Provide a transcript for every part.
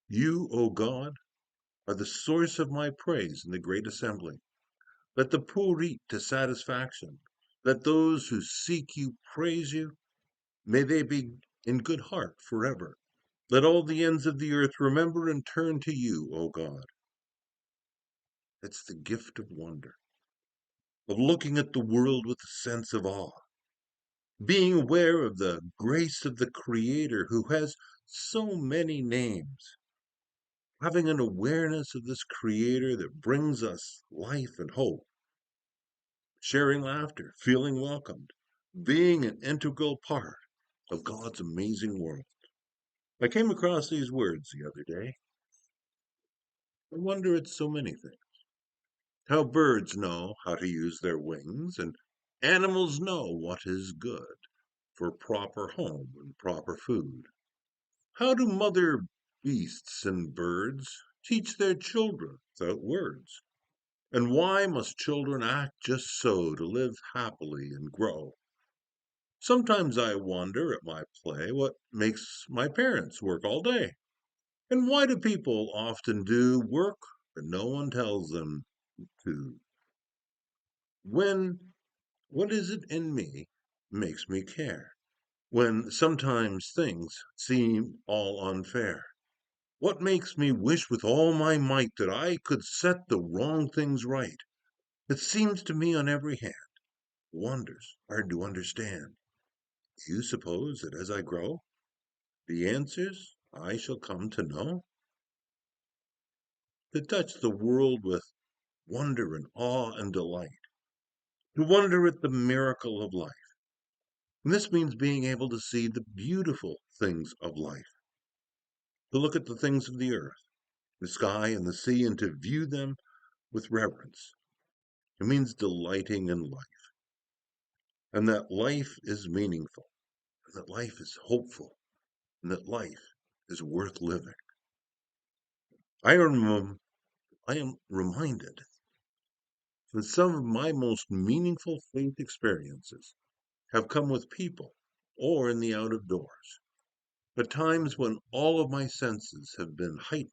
You, O God, are the source of my praise in the great assembly. Let the poor eat to satisfaction. Let those who seek you praise you. May they be in good heart forever. Let all the ends of the earth remember and turn to you, O God. It's the gift of wonder, of looking at the world with a sense of awe, being aware of the grace of the Creator who has so many names, having an awareness of this Creator that brings us life and hope, sharing laughter, feeling welcomed, being an integral part of God's amazing world. I came across these words the other day. I wonder at so many things. How birds know how to use their wings, and animals know what is good for proper home and proper food. How do mother beasts and birds teach their children without words? And why must children act just so to live happily and grow? Sometimes I wonder at my play what makes my parents work all day. And why do people often do work that no one tells them to? When what is it in me makes me care? When sometimes things seem all unfair? What makes me wish with all my might that I could set the wrong things right? It seems to me on every hand, wonders hard to understand. Do you suppose that as I grow, the answers I shall come to know? To touch the world with wonder and awe and delight, to wonder at the miracle of life. And this means being able to see the beautiful things of life, to look at the things of the earth, the sky and the sea, and to view them with reverence. It means delighting in life, and that life is meaningful, and that life is hopeful, and that life is worth living. I am reminded that some of my most meaningful faith experiences have come with people or in the out of doors, at times when all of my senses have been heightened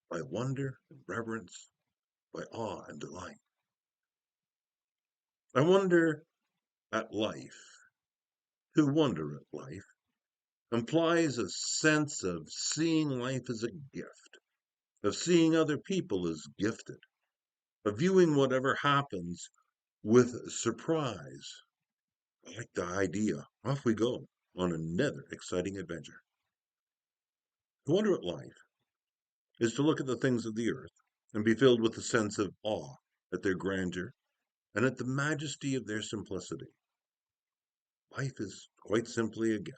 by wonder and reverence, by awe and delight. I wonder at life. To wonder at life implies a sense of seeing life as a gift, of seeing other people as gifted, of viewing whatever happens with surprise. I like the idea. Off we go on another exciting adventure. To wonder at life is to look at the things of the earth and be filled with a sense of awe at their grandeur and at the majesty of their simplicity. Life is quite simply a gift.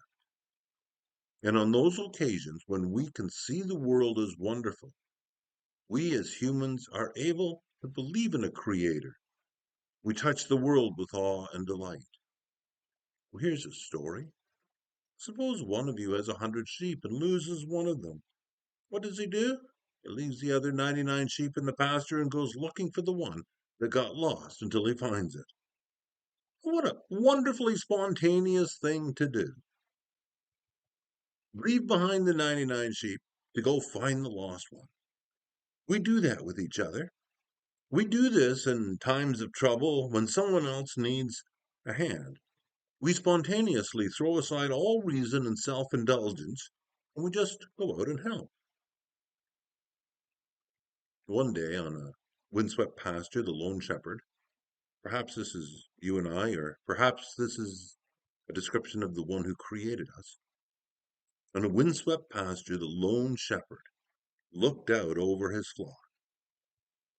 And on those occasions when we can see the world as wonderful, we as humans are able to believe in a creator. We touch the world with awe and delight. Well, here's a story. Suppose one of you has 100 sheep and loses one of them. What does he do? He leaves the other 99 sheep in the pasture and goes looking for the one that got lost until he finds it. What a wonderfully spontaneous thing to do. Leave behind the 99 sheep to go find the lost one. We do that with each other. We do this in times of trouble when someone else needs a hand. We spontaneously throw aside all reason and self indulgence and we just go out and help. One day on a windswept pasture, the lone shepherd, perhaps this is you and I, or perhaps this is a description of the one who created us. On a windswept pasture, the lone shepherd looked out over his flock.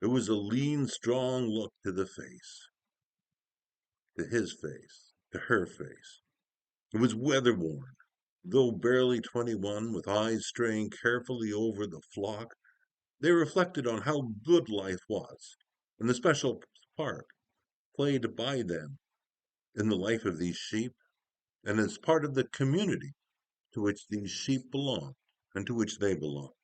It was a lean, strong look to the face, to his face, to her face. It was weather worn, though barely 21, with eyes straying carefully over the flock. They reflected on how good life was, and the special part played by them in the life of these sheep, and as part of the community to which these sheep belonged and to which they belonged.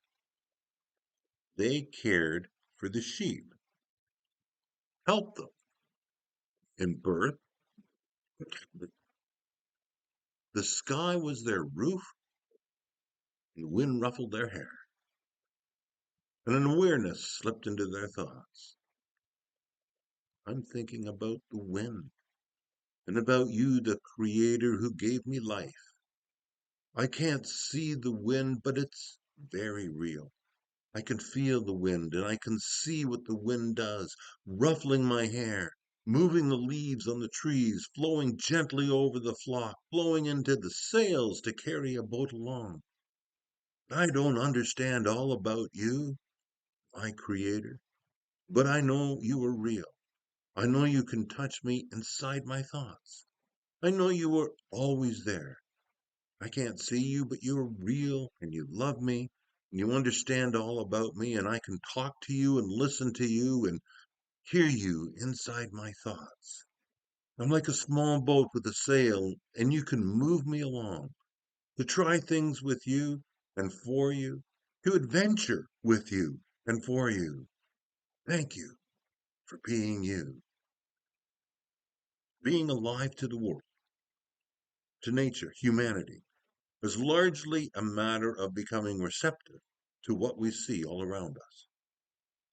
They cared for the sheep, helped them in birth. The sky was their roof, and the wind ruffled their hair. and an awareness slipped into their thoughts. I'm thinking about the wind and about you, the creator who gave me life. I can't see the wind, but it's very real. I can feel the wind and I can see what the wind does, ruffling my hair, moving the leaves on the trees, flowing gently over the flock, blowing into the sails to carry a boat along. I don't understand all about you, my creator, but I know you are real. I know you can touch me inside my thoughts. I know you are always there. I can't see you, but you're real and you love me and you understand all about me, and I can talk to you and listen to you and hear you inside my thoughts. I'm like a small boat with a sail, and you can move me along to try things with you and for you, to adventure with you and for you. Thank you for being you, being alive to the world, to nature, humanity, is largely a matter of becoming receptive to what we see all around us.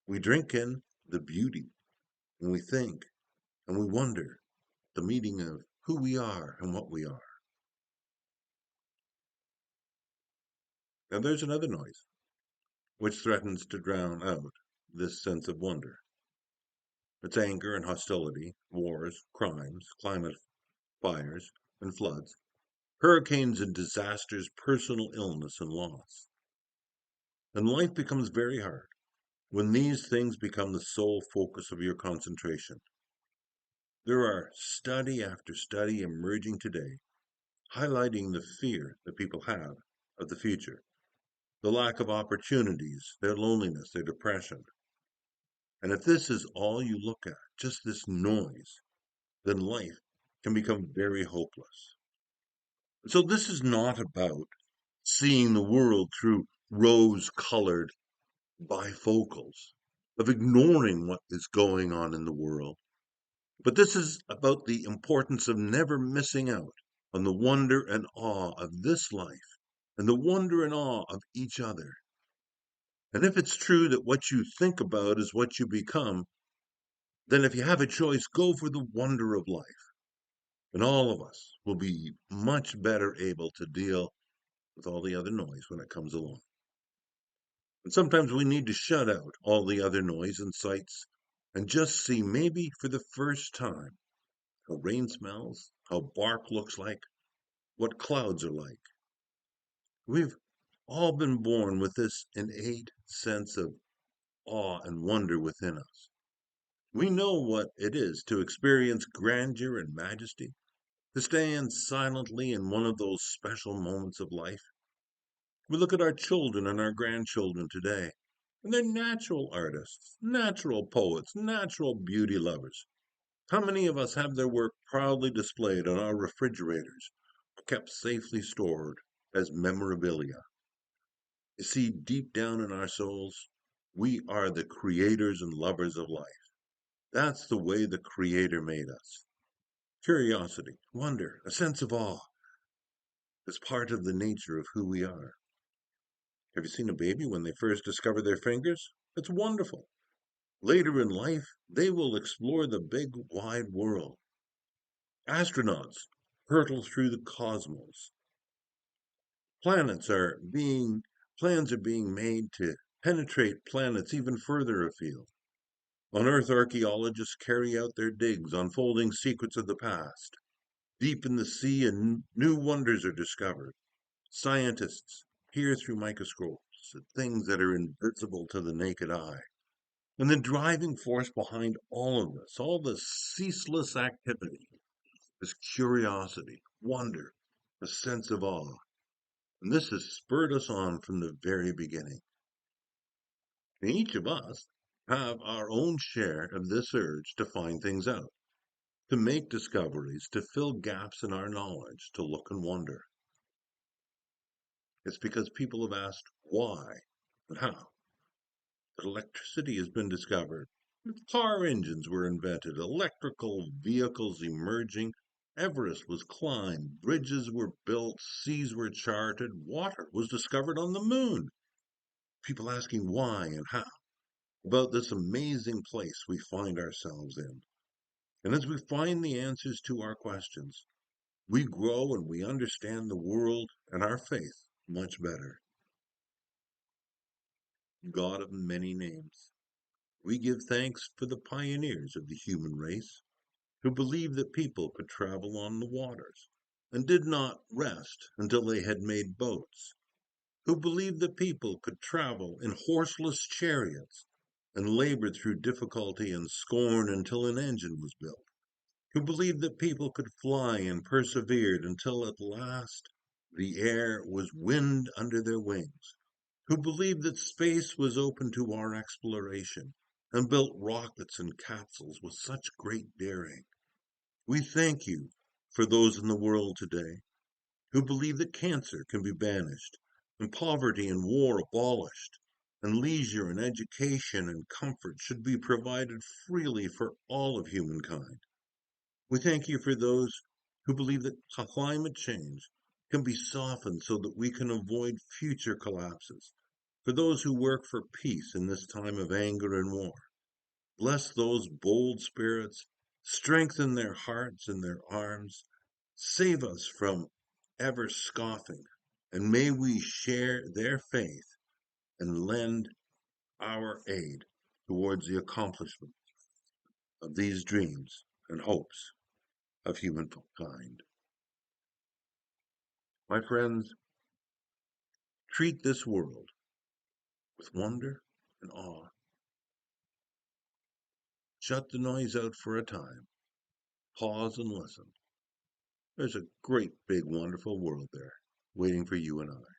We drink in the beauty and we think and we wonder the meaning of who we are and what we are. And there's another noise which threatens to drown out this sense of wonder. It's anger and hostility, wars, crimes, climate fires and floods, hurricanes and disasters, personal illness and loss. And life becomes very hard when these things become the sole focus of your concentration. There are study after study emerging today highlighting the fear that people have of the future, the lack of opportunities, their loneliness, their depression. And if this is all you look at, just this noise, then life can become very hopeless. So this is not about seeing the world through rose-colored bifocals, of ignoring what is going on in the world. But this is about the importance of never missing out on the wonder and awe of this life and the wonder and awe of each other. And if it's true that what you think about is what you become, then if you have a choice, go for the wonder of life. And all of us will be much better able to deal with all the other noise when it comes along. And sometimes we need to shut out all the other noise and sights and just see, maybe for the first time, how rain smells, how bark looks like, what clouds are like. We've all been born with this innate sense of awe and wonder within us. We know what it is to experience grandeur and majesty, to stand silently in one of those special moments of life. We look at our children and our grandchildren today, and they're natural artists, natural poets, natural beauty lovers. How many of us have their work proudly displayed on our refrigerators, kept safely stored as memorabilia? You see, deep down in our souls, we are the creators and lovers of life. That's the way the Creator made us. Curiosity, wonder, a sense of awe is part of the nature of who we are. Have you seen a baby when they first discover their fingers? It's wonderful. Later in life, they will explore the big, wide world. Astronauts hurtle through the cosmos. Planets are being Plans are being made to penetrate planets even further afield. On Earth, archaeologists carry out their digs, unfolding secrets of the past. Deep in the sea, new wonders are discovered. Scientists peer through microscopes at things that are invisible to the naked eye. And the driving force behind all of this, all this ceaseless activity, is curiosity, wonder, a sense of awe. And this has spurred us on from the very beginning. And each of us have our own share of this urge to find things out, to make discoveries, to fill gaps in our knowledge, to look and wonder. It's because people have asked why and how that electricity has been discovered. Car engines were invented, electrical vehicles emerging, Everest was climbed, bridges were built, seas were charted, water was discovered on the moon. People asking why and how about this amazing place we find ourselves in. And as we find the answers to our questions, we grow and we understand the world and our faith much better. God of many names, we give thanks for the pioneers of the human race who believed that people could travel on the waters and did not rest until they had made boats, who believed that people could travel in horseless chariots and labored through difficulty and scorn until an engine was built, who believed that people could fly and persevered until at last the air was wind under their wings, who believed that space was open to our exploration and built rockets and capsules with such great daring. We thank you for those in the world today who believe that cancer can be banished, and poverty and war abolished, and leisure and education and comfort should be provided freely for all of humankind. We thank you for those who believe that climate change can be softened so that we can avoid future collapses, for those who work for peace in this time of anger and war. Bless those bold spirits, strengthen their hearts and their arms, save us from ever scoffing, and may we share their faith and lend our aid towards the accomplishment of these dreams and hopes of humankind. My friends, treat this world with wonder and awe. Shut the noise out for a time. Pause and listen. There's a great, big, wonderful world there waiting for you and I.